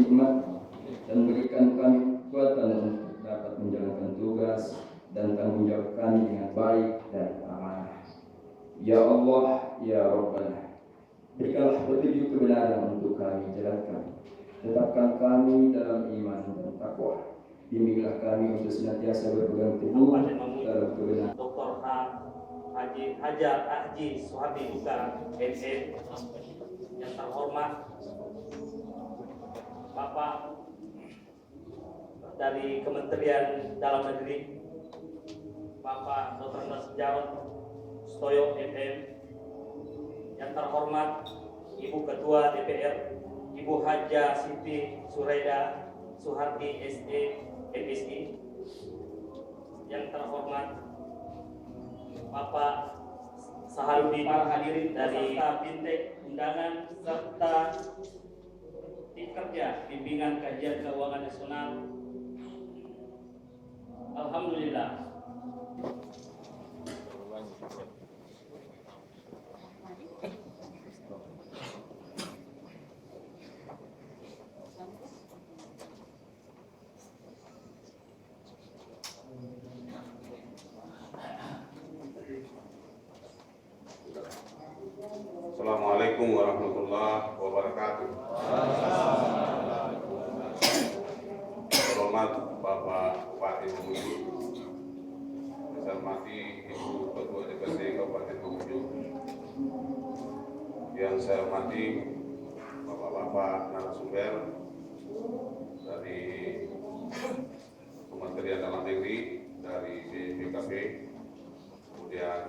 Hikmat dan berikan kami kekuatan untuk dapat menjalankan tugas dan tanggung jawab kami dengan baik dan amanah. Ya Allah, Ya Rabbana, berikanlah petunjuk kebenaran untuk kami jalankan. Tetapkan kami dalam iman dan takwa. Bimbinglah kami untuk senantiasa berpegang teguh dalam kebenaran. Dr. Hajar Haji Suhabi Buka MM, yang terhormat Bapak dari Kementerian Dalam Negeri, Bapak Dr. Nasjarot Stoyo MM, yang terhormat Ibu Ketua DPR, Ibu Haja Siti Suraida Suhardi SE MSI, yang terhormat Bapak Saharudin, para hadirin dari Bintek undangan serta tim kerja bimbingan kajian keuangan nasional. Alhamdulillah. Assalamualaikum warahmatullahi wabarakatuh. Hormat Bapak Bupati Mamuju, saya hormati Ibu Ketua DPRD Kabupaten Mamuju, yang saya hormati Bapak-bapak narasumber dari Kementerian Dalam Negeri, dari BPKP, kemudian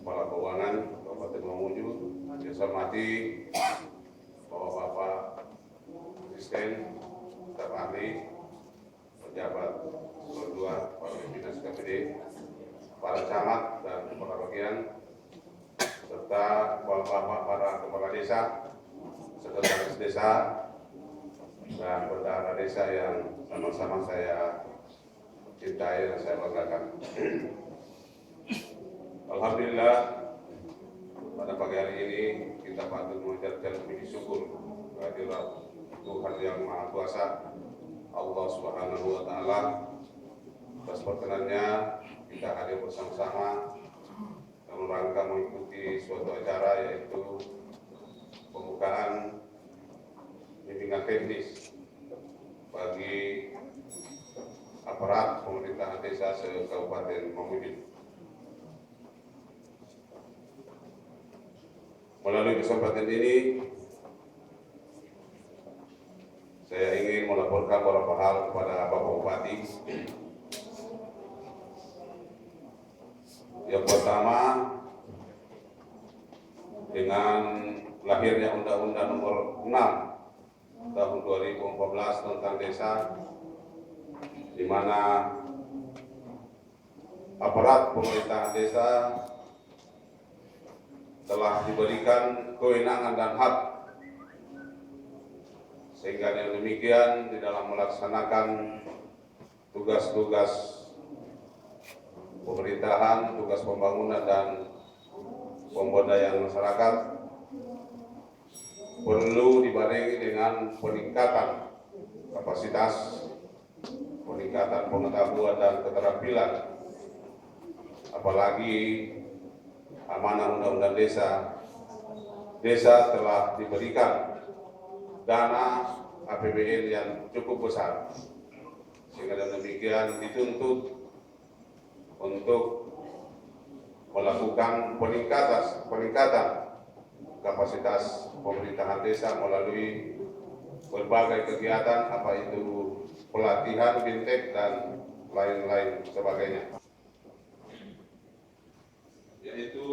Kepala Keuangan Kabupaten Mamuju, yang saya hormati Bapak-bapak asisten, staf ahli, pejabat kedua, para pimpinan KPD, para camat dan kepala bagian, serta bapak-bapak para kepala desa, sekretaris desa, dan bendahara desa yang sama-sama saya cintai dan saya banggakan. Alhamdulillah, pada pagi hari ini kita patut mengucapkan puji syukur kehadirat Tuhan Yang Maha Kuasa, Allah Subhanahu wa Ta'ala, atas perkenannya kita hadir bersama-sama dalam rangka mengikuti suatu acara, yaitu pembukaan bimbingan teknis bagi aparat pemerintahan desa se-Kabupaten Mamuju. Melalui kesempatan ini, saya ingin melaporkan beberapa hal kepada Bapak Bupati. Yang pertama, dengan lahirnya Undang-Undang Nomor 6 Tahun 2014 tentang desa, di mana aparat pemerintahan desa telah diberikan kewenangan dan hak, sehingga dengan demikian di dalam melaksanakan tugas-tugas pemerintahan, tugas pembangunan dan pemberdayaan masyarakat perlu dibarengi dengan peningkatan kapasitas, peningkatan pengetahuan dan keterampilan, apalagi amanah undang-undang desa telah diberikan dana APBN yang cukup besar, sehingga dengan demikian dituntut untuk melakukan peningkatan kapasitas pemerintahan desa melalui berbagai kegiatan, apa itu pelatihan, fintech, dan lain-lain sebagainya. Yaitu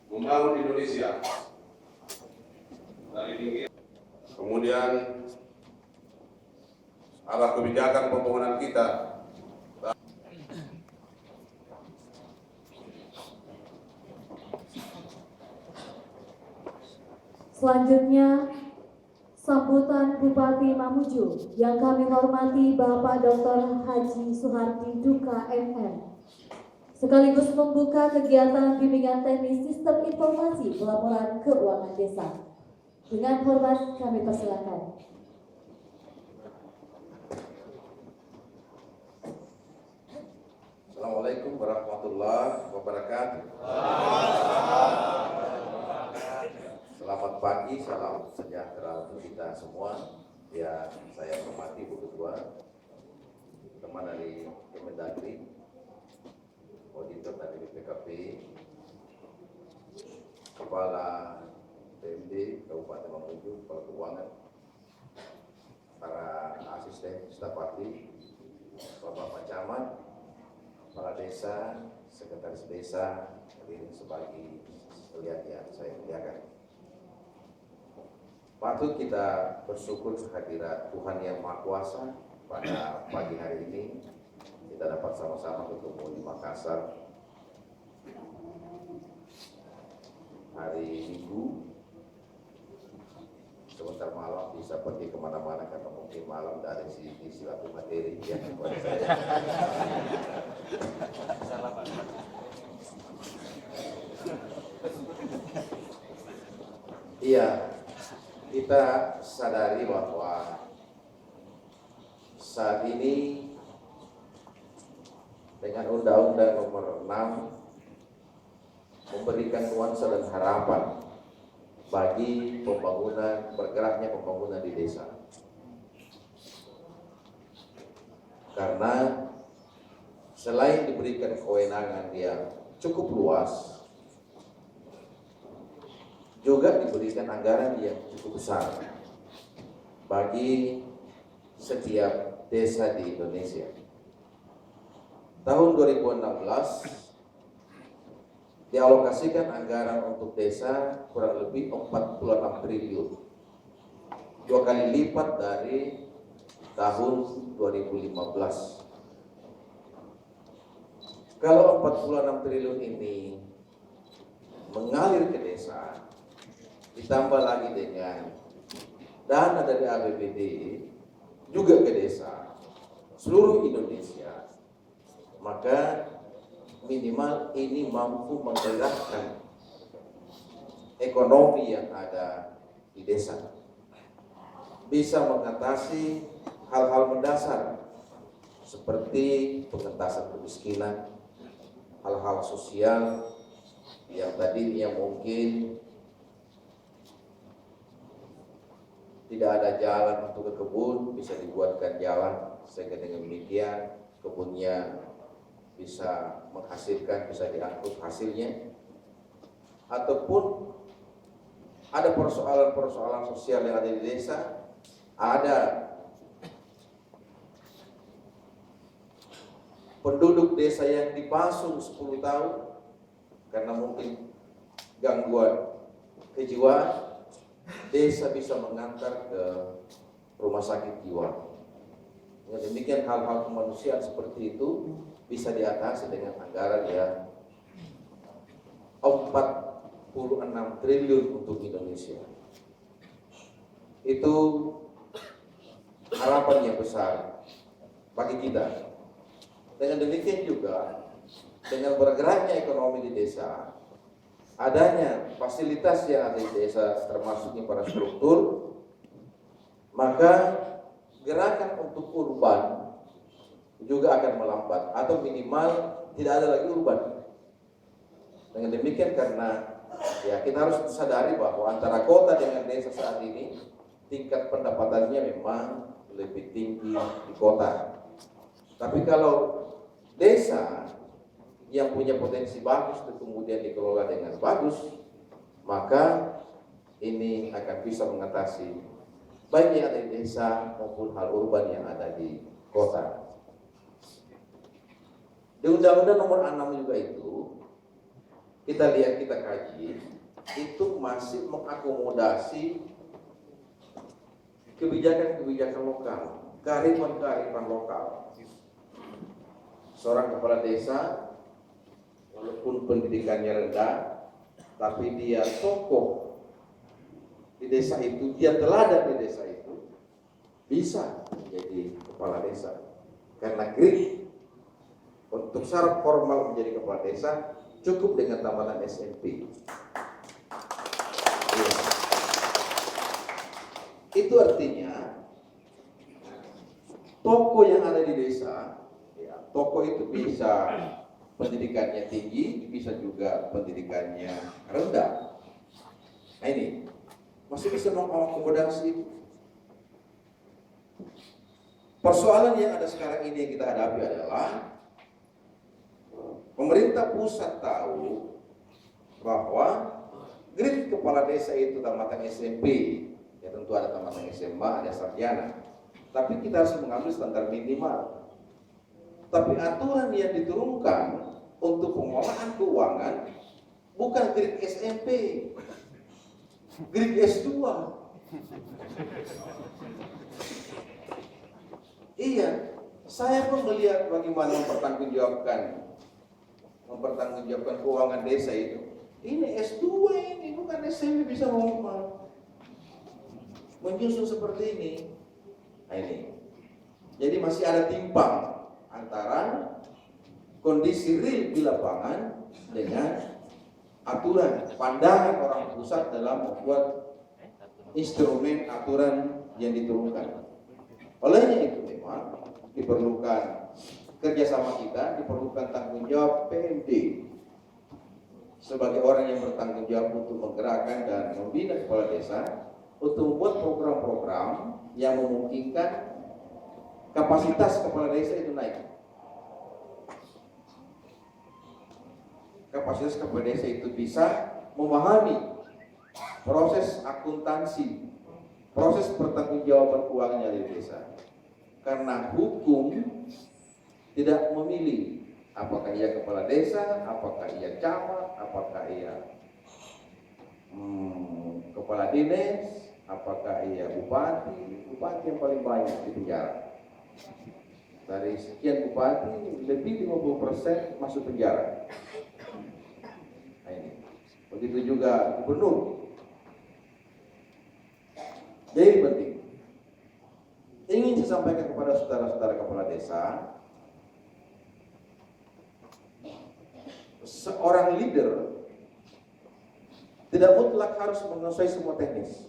membangun Indonesia dari tinggi. Kemudian arah kebijakan pembangunan kita. Selanjutnya, sambutan Bupati Mamuju yang kami hormati Bapak Dr. Haji Suhardi Duka MM, sekaligus membuka kegiatan bimbingan teknis sistem informasi pelaporan keuangan desa. Dengan hormat kami persilakan. Assalamualaikum warahmatullahi wabarakatuh. Selamat pagi, salam sejahtera untuk kita semua. Ya, saya hormati Bu Ketua, teman dari Kemendagri, auditor dari BPKP, Kepala PMD Kabupaten Mamuju, Kepala Keuangan, para asisten staf ahli, Bapak Camat, kepala desa, sekretaris desa, hadirin sebagai sekalian yang saya muliakan. Patut kita bersyukur kehadirat Tuhan Yang Maha Kuasa pada pagi hari ini. Kita dapat sama-sama ketemu di Makassar hari Minggu. Sebentar malam bisa pergi kemana-mana karena mungkin malam dari sisi silaturahmi materi ya kepada saya. Iya, kita sadari bahwa saat ini dengan Undang-Undang Nomor 6 memberikan nuansa dan harapan bagi bergeraknya pembangunan di desa. Karena selain diberikan kewenangan yang cukup luas, juga diberikan anggaran yang cukup besar bagi setiap desa di Indonesia. Tahun 2016 dialokasikan anggaran untuk desa kurang lebih 46 triliun, 2 kali lipat dari tahun 2015. Kalau 46 triliun ini mengalir ke desa, ditambah lagi dengan dana dari APBD juga ke desa seluruh Indonesia, maka minimal ini mampu menggerakkan ekonomi yang ada di desa, bisa mengatasi hal-hal mendasar seperti pengentasan kemiskinan, hal-hal sosial yang tadinya mungkin tidak ada jalan untuk ke kebun, bisa dibuatkan jalan sehingga dengan demikian kebunnya bisa menghasilkan, bisa diangkut hasilnya. Ataupun ada persoalan-persoalan sosial yang ada di desa, ada penduduk desa yang dipasung 10 tahun karena mungkin gangguan kejiwaan, desa bisa mengantar ke rumah sakit jiwa. Dengan demikian hal-hal kemanusiaan seperti itu bisa diatasi dengan anggaran yang 46 triliun untuk Indonesia. Itu harapan yang besar bagi kita. Dengan demikian juga dengan bergeraknya ekonomi di desa, adanya fasilitas yang ada di desa termasuk infrastruktur, maka gerakan untuk urban juga akan melambat atau minimal tidak ada lagi urban. Dengan demikian karena ya kita harus sadari bahwa antara kota dengan desa saat ini tingkat pendapatannya memang lebih tinggi di kota. Tapi kalau desa yang punya potensi bagus itu kemudian dikelola dengan bagus, maka ini akan bisa mengatasi baik yang ada di desa maupun hal urban yang ada di kota. Di Undang-Undang Nomor 6 juga itu, kita lihat, kita kaji, itu masih mengakomodasi kebijakan-kebijakan lokal, kearifan-kearifan lokal. Seorang kepala desa, walaupun pendidikannya rendah, tapi dia tokoh di desa itu, dia teladan di desa itu, bisa menjadi kepala desa. Karena grade untuk syarat formal menjadi kepala desa cukup dengan tamatan SMP. Ya. Itu artinya tokoh yang ada di desa, ya, tokoh itu bisa pendidikannya tinggi, bisa juga pendidikannya rendah. Nah ini masih bisa mengakomodasi. Persoalan yang ada sekarang ini yang kita hadapi adalah pemerintah pusat tahu bahwa grade kepala desa itu tamatan SMP, ya tentu ada tamatan SMA, ada sarjana. Tapi kita harus mengambil standar minimal. Tapi aturan yang diturunkan untuk pengolahan keuangan bukan grade SMP, grade S2. Iya, saya pun melihat bagaimana mempertanggungjawabkan keuangan desa itu. Ini S2 ini, bukan SMP bisa menyusun seperti ini. Nah ini. Jadi masih ada timpang antara kondisi real di lapangan dengan aturan, pandangan orang pusat dalam membuat instrumen aturan yang diturunkan. Olehnya itu memang diperlukan kerjasama kita, diperlukan tanggung jawab PMD sebagai orang yang bertanggung jawab untuk menggerakkan dan membina kepala desa untuk membuat program-program yang memungkinkan kapasitas kepala desa itu naik. Kapasitas kepala desa itu bisa memahami proses akuntansi, proses pertanggungjawaban keuangan yang ada di desa. Karena hukum tidak memilih apakah ia kepala desa, apakah ia camat, apakah ia kepala dinas, apakah ia bupati yang paling banyak di penjara. Dari sekian bupati, lebih 50% masuk penjara. Nah ini. Begitu juga gubernur. Jadi penting. Ingin saya sampaikan kepada saudara-saudara kepala desa, seorang leader tidak mutlak harus menguasai semua teknis.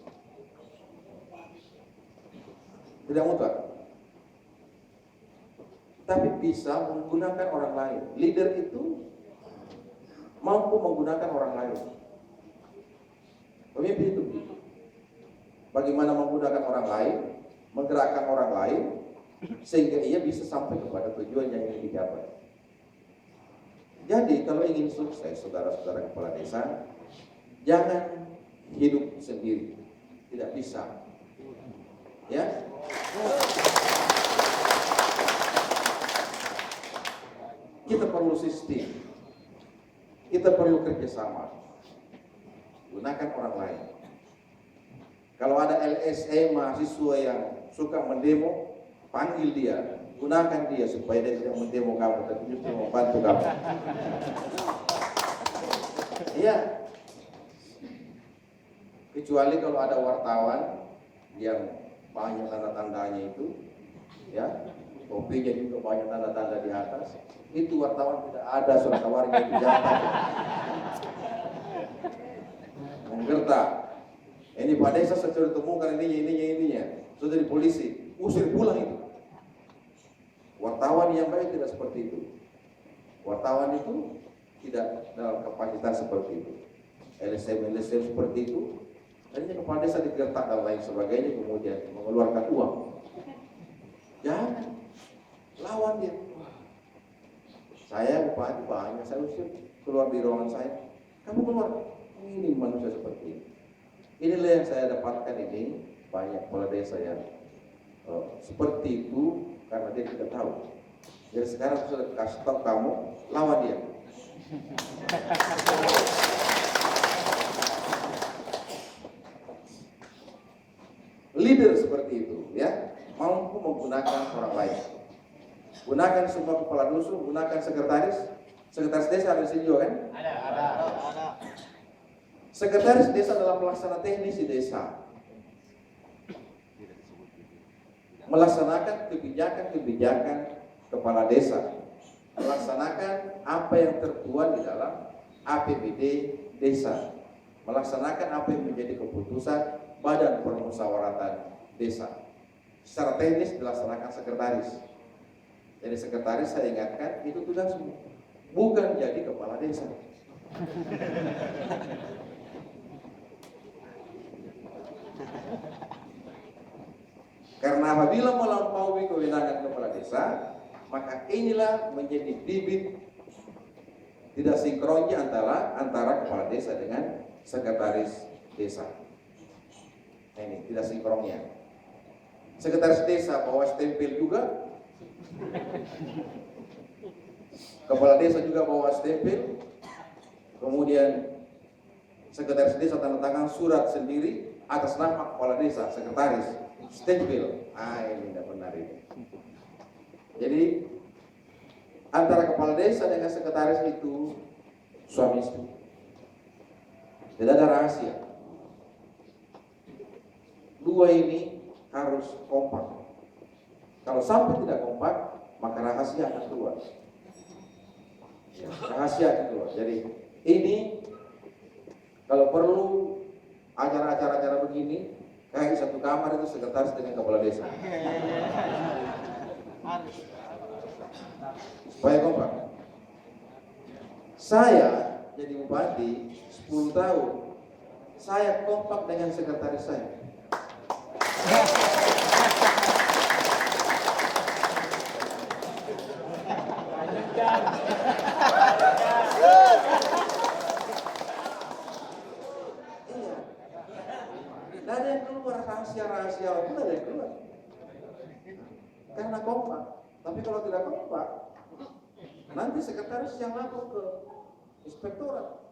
Tidak mutlak. Tapi bisa menggunakan orang lain. Leader itu mampu menggunakan orang lain. Pemimpin itu begitu. Bagaimana menggunakan orang lain, menggerakkan orang lain, sehingga ia bisa sampai kepada tujuan yang ingin dicapai. Jadi kalau ingin sukses, saudara-saudara kepala desa, jangan hidup sendiri. Tidak bisa. Ya. Kita perlu sistem. Kita perlu kerjasama. Gunakan orang lain. Kalau ada LSM mahasiswa yang suka mendemo, panggil dia, gunakan dia supaya dia tidak mendemo kamu, tapi justru membantu kamu. Iya. Kecuali kalau ada wartawan yang banyak tanda-tandanya itu, ya, kopinya juga banyak tanda-tanda di atas, itu wartawan tidak ada surat tawarnya di jalan. Menggertak. Ini Pak Desa sudah ditemukan ininya. Sudah di polisi, usir pulang itu. Wartawan yang baik tidak seperti itu. Wartawan itu tidak dalam kapasitas seperti itu. LSM seperti itu. Hanya kepala desa digertak dan lain sebagainya, kemudian mengeluarkan uang. Jangan lawan dia. Saya bupati banyak, saya usir keluar di ruangan saya. Kamu keluar. Ini manusia seperti ini. Inilah yang saya dapatkan ini banyak kepala desa yang seperti itu karena dia tidak tahu. Jadi sekarang sudah kasih tahu kamu, lawan dia. Leader seperti itu, ya, mampu menggunakan orang lain. Gunakan semua kepala dusun, gunakan sekretaris desa ada di sini juga kan? Ada. Sekretaris desa dalam melaksanakan teknis di desa, melaksanakan kebijakan kepala desa, melaksanakan apa yang tertuang di dalam APBD desa, melaksanakan apa yang menjadi keputusan Badan Permusyawaratan Desa. Secara teknis dilaksanakan sekretaris. Jadi sekretaris saya ingatkan itu tugasmu, bukan jadi kepala desa. Karena apabila melampaui kewenangan kepala desa, maka inilah menjadi bibit tidak sinkronnya antara kepala desa dengan sekretaris desa. Nah, ini tidak sinkronnya. Sekretaris desa bawa stempel juga, kepala desa juga bawa stempel, kemudian sekretaris desa tanda tangan surat sendiri atas nama kepala desa, sekretaris, stempel. Ini tidak benar ini. Jadi antara kepala desa dengan sekretaris itu suami istri. Tidak ada rahasia. Dua ini harus kompak. Kalau sampai tidak kompak, maka rahasia akan keluar. Rahasia akan keluar. Jadi ini kalau perlu acara-acara begini, kayak satu kamar itu sekretaris dengan kepala desa. Supaya kompak. Saya jadi bupati 10 tahun. Saya kompak dengan sekretaris saya. Tidak ada yang keluar, rahasia-rahasia pun ada yang keluar. Karena kompak. Tapi kalau tidak kompak, nanti sekretaris yang lapor ke inspektorat,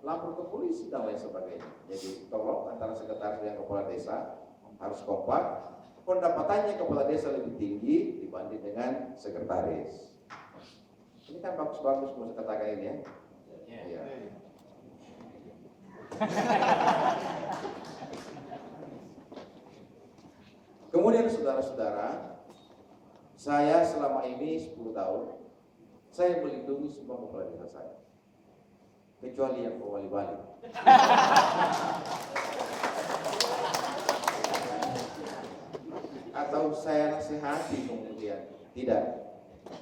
lapor ke polisi dan lain sebagainya. Jadi tolong antara sekretaris dan kepala desa harus kompak. Pendapatannya kepala desa lebih tinggi dibanding dengan sekretaris. Ini kan bagus-bagus mau saya katakan ini ya. Iya. Kemudian saudara-saudara, saya selama ini 10 tahun, saya melindungi semua kepala desa saya. Kecuali yang Bali-Bali. Atau saya nasihati kemudian tidak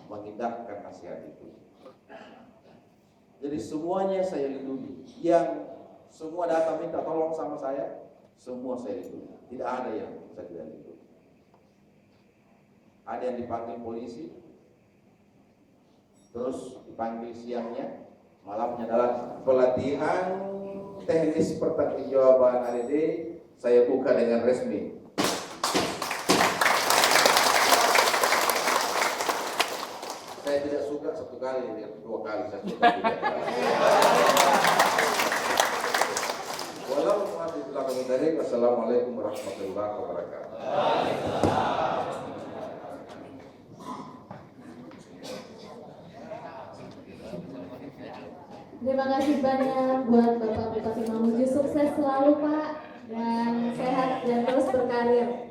mengindahkan nasihat itu. Jadi semuanya saya lindungi. Yang semua datang minta tolong sama saya, semua saya lindungi. Tidak ada yang saya tidak lindungi. Ada yang dipanggil polisi, terus dipanggil siangnya, malamnya dalam pelatihan teknis pertanggungjawaban ADD saya buka dengan resmi. Saya tidak suka 1 kali, 2 kali, saya suka 3 kali. Waalaikumsalam. Assalamualaikum warahmatullahi wabarakatuh. Terima kasih banyak buat Bapak Bupati Mamuju, sukses selalu Pak, dan sehat dan terus berkarir.